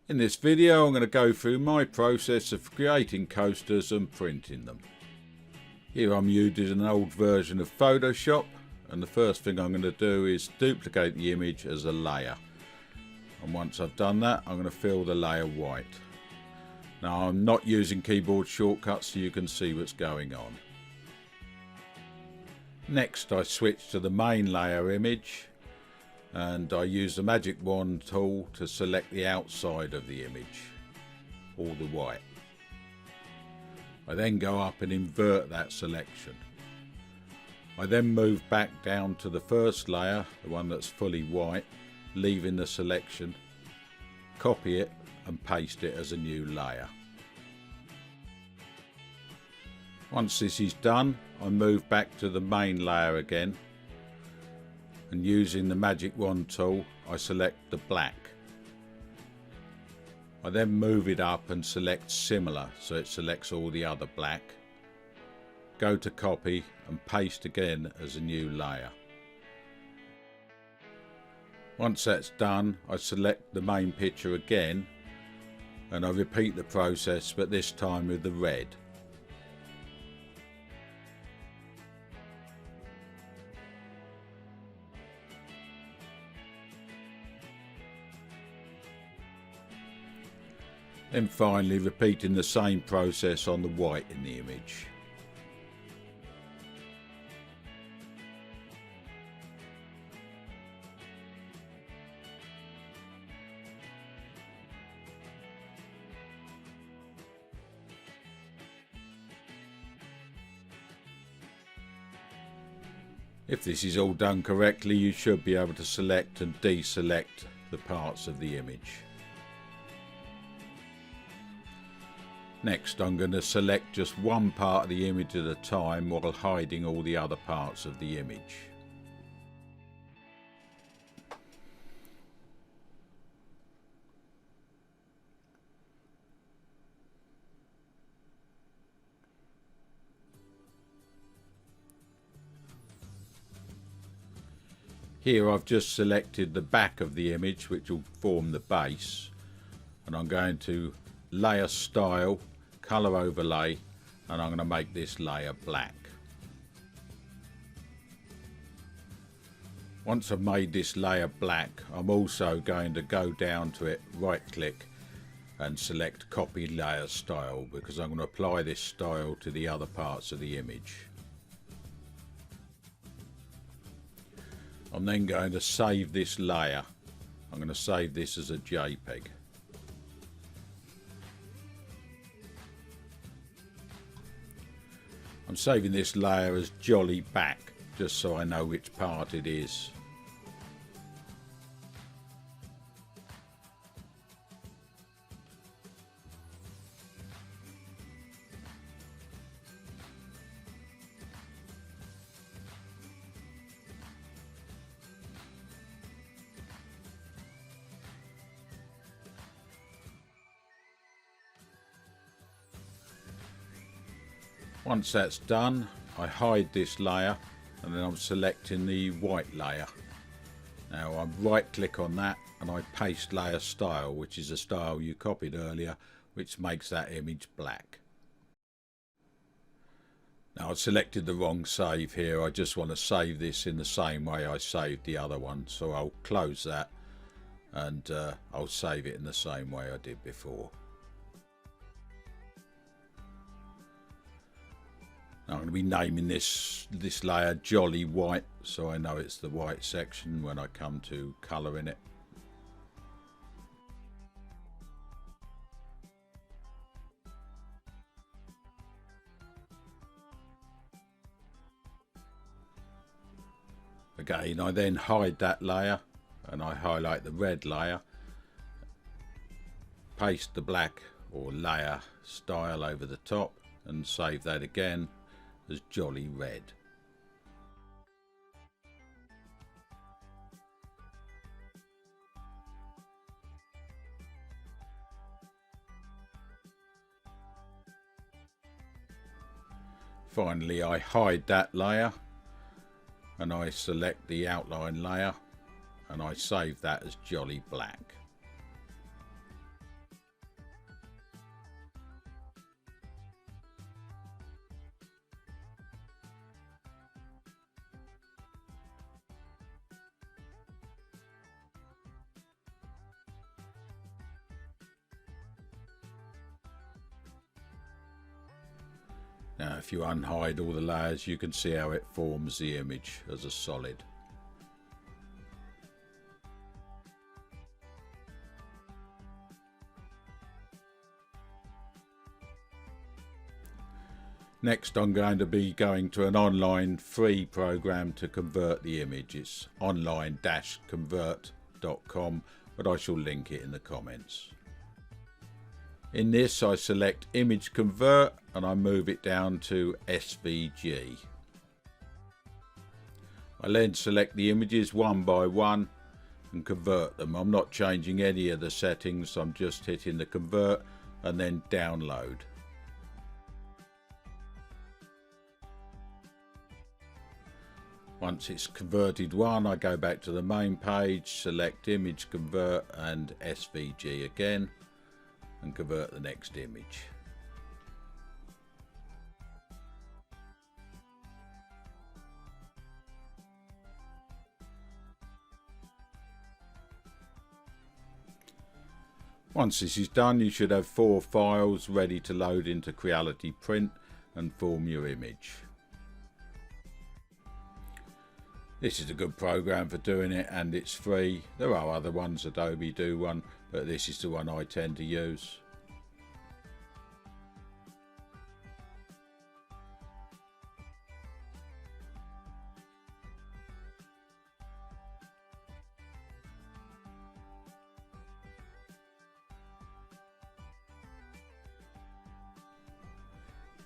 In this video I'm going to go through my process of creating coasters and printing them. Here I'm using an old version of Photoshop, and the first thing I'm going to do is duplicate the image as a layer. And once I've done that, I'm going to fill the layer white. Now I'm not using keyboard shortcuts so you can see what's going on. Next I switch to the main layer image, and I use the magic wand tool to select the outside of the image, all the white. I then go up and invert that selection. I then move back down to the first layer, the one that's fully white, leaving the selection, copy it and paste it as a new layer. Once this is done, I move back to the main layer again, and using the magic wand tool I select the black. I then move it up and select similar, so it selects all the other black. Go to copy and paste again as a new layer. Once that's done, I select the main picture again and I repeat the process, but this time with the red. Then finally repeating the same process on the white in the image. If this is all done correctly, you should be able to select and deselect the parts of the image. Next, I'm going to select just one part of the image at a time while hiding all the other parts of the image. Here I've just selected the back of the image, which will form the base, and I'm going to layer style, colour overlay, and I'm going to make this layer black. Once I've made this layer black, I'm also going to go down to it, right click and select copy layer style, because I'm going to apply this style to the other parts of the image. I'm then going to save this layer. I'm going to save this as a JPEG. I'm saving this layer as Jolly Back, just so I know which part it is. Once that's done, I hide this layer and then I'm selecting the white layer. Now I right click on that and I paste layer style, which is a style you copied earlier, which makes that image black. Now I've selected the wrong save here. I just want to save this in the same way I saved the other one, so I'll close that and I'll save it in the same way I did before. Now I'm going to be naming this layer Jolly White, so I know it's the white section when I come to colouring it. Again, I then hide that layer and I highlight the red layer, paste the black or layer style over the top and save that again as Jolly Red. Finally, I hide that layer and I select the outline layer and I save that as Jolly Black. Now if you unhide all the layers, you can see how it forms the image as a solid. Next I'm going to be going to an online free program to convert the image. It's online-convert.com, but I shall link it in the comments. In this I select Image Convert and I move it down to SVG. I then select the images one by one and convert them. I'm not changing any of the settings, I'm just hitting the convert and then download. Once it's converted one, I go back to the main page, select Image Convert and SVG again, and convert the next image. Once this is done, you should have 4 files ready to load into Creality Print and form your image. This is a good program for doing it and it's free. There are other ones, Adobe do one, but this is the one I tend to use.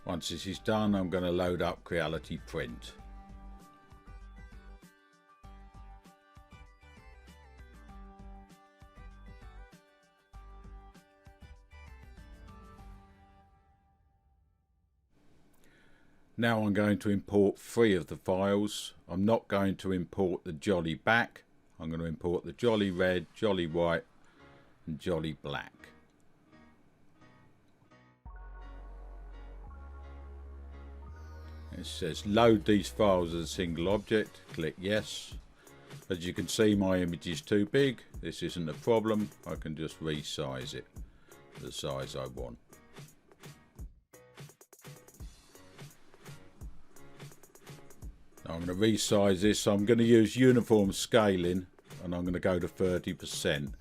Once this is done, I'm going to load up Creality Print. Now I'm going to import 3 of the files. I'm not going to import the jolly back. I'm going to import the jolly red, jolly white and jolly black. It says load these files as a single object. Click yes. As you can see, my image is too big. This isn't a problem. I can just resize it to the size I want. I'm going to resize this. I'm going to use uniform scaling and I'm going to go to 30%.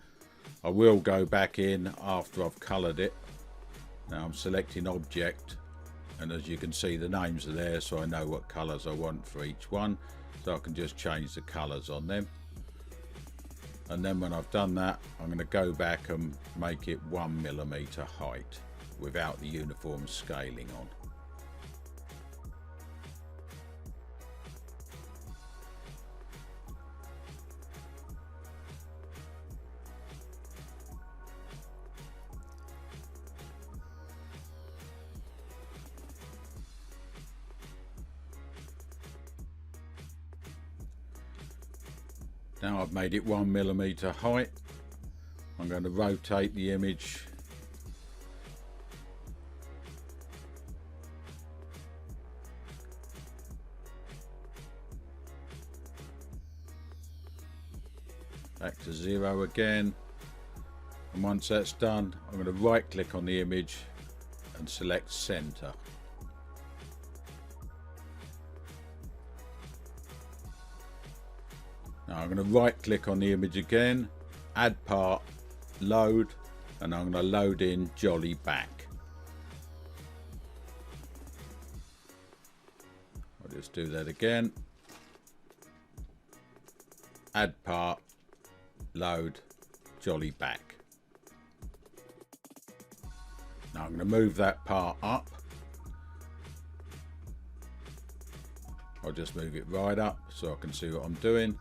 I will go back in after I've coloured it. Now I'm selecting object and as you can see the names are there, so I know what colours I want for each one, so I can just change the colours on them. And then when I've done that, I'm going to go back and make it 1mm height without the uniform scaling on. Now I've made it 1mm height. I'm going to rotate the image back to 0 again, and once that's done I'm going to right click on the image and select center. Now I'm going to right click on the image again, add part, load, and I'm going to load in jolly back. I'll just do that again, add part, load, jolly back. Now I'm going to move that part up. I'll just move it right up so I can see what I'm doing.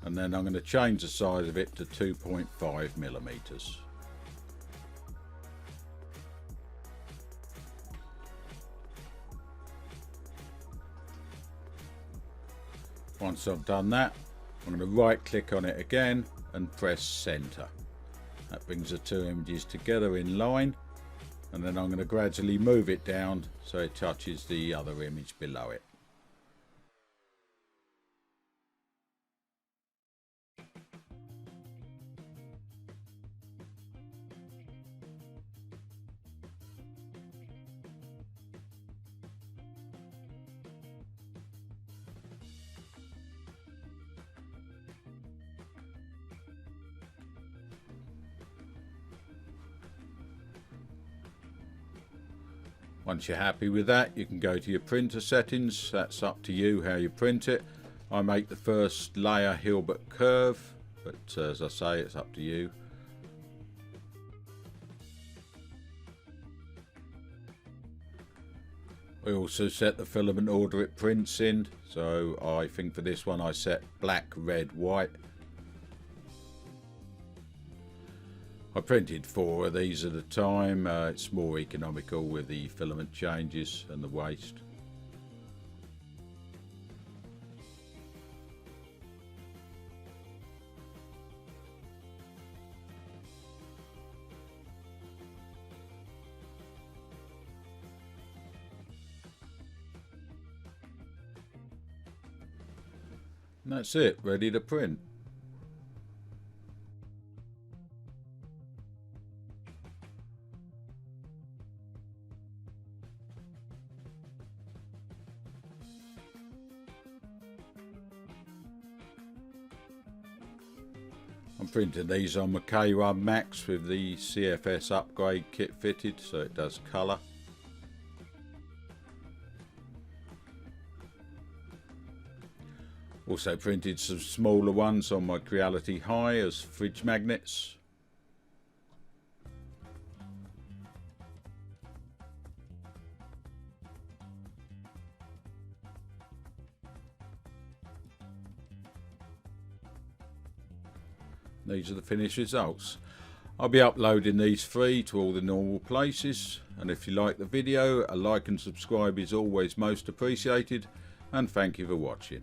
And then I'm going to change the size of it to 2.5mm. Once I've done that, I'm going to right click on it again and press center. That brings the 2 images together in line, and then I'm going to gradually move it down so it touches the other image below it. Once you're happy with that, you can go to your printer settings. That's up to you how you print it. I make the first layer Hilbert curve, but as I say, it's up to you. I also set the filament order it prints in, so I think for this one I set black, red, white. I printed 4 of these at a time. It's more economical with the filament changes and the waste. And that's it, ready to print. I'm printing these on my K1 Max with the CFS upgrade kit fitted, so it does colour. Also printed some smaller ones on my Creality High as fridge magnets. These are the finished results. I'll be uploading these free to all the normal places, and if you like the video, a like and subscribe is always most appreciated, and thank you for watching.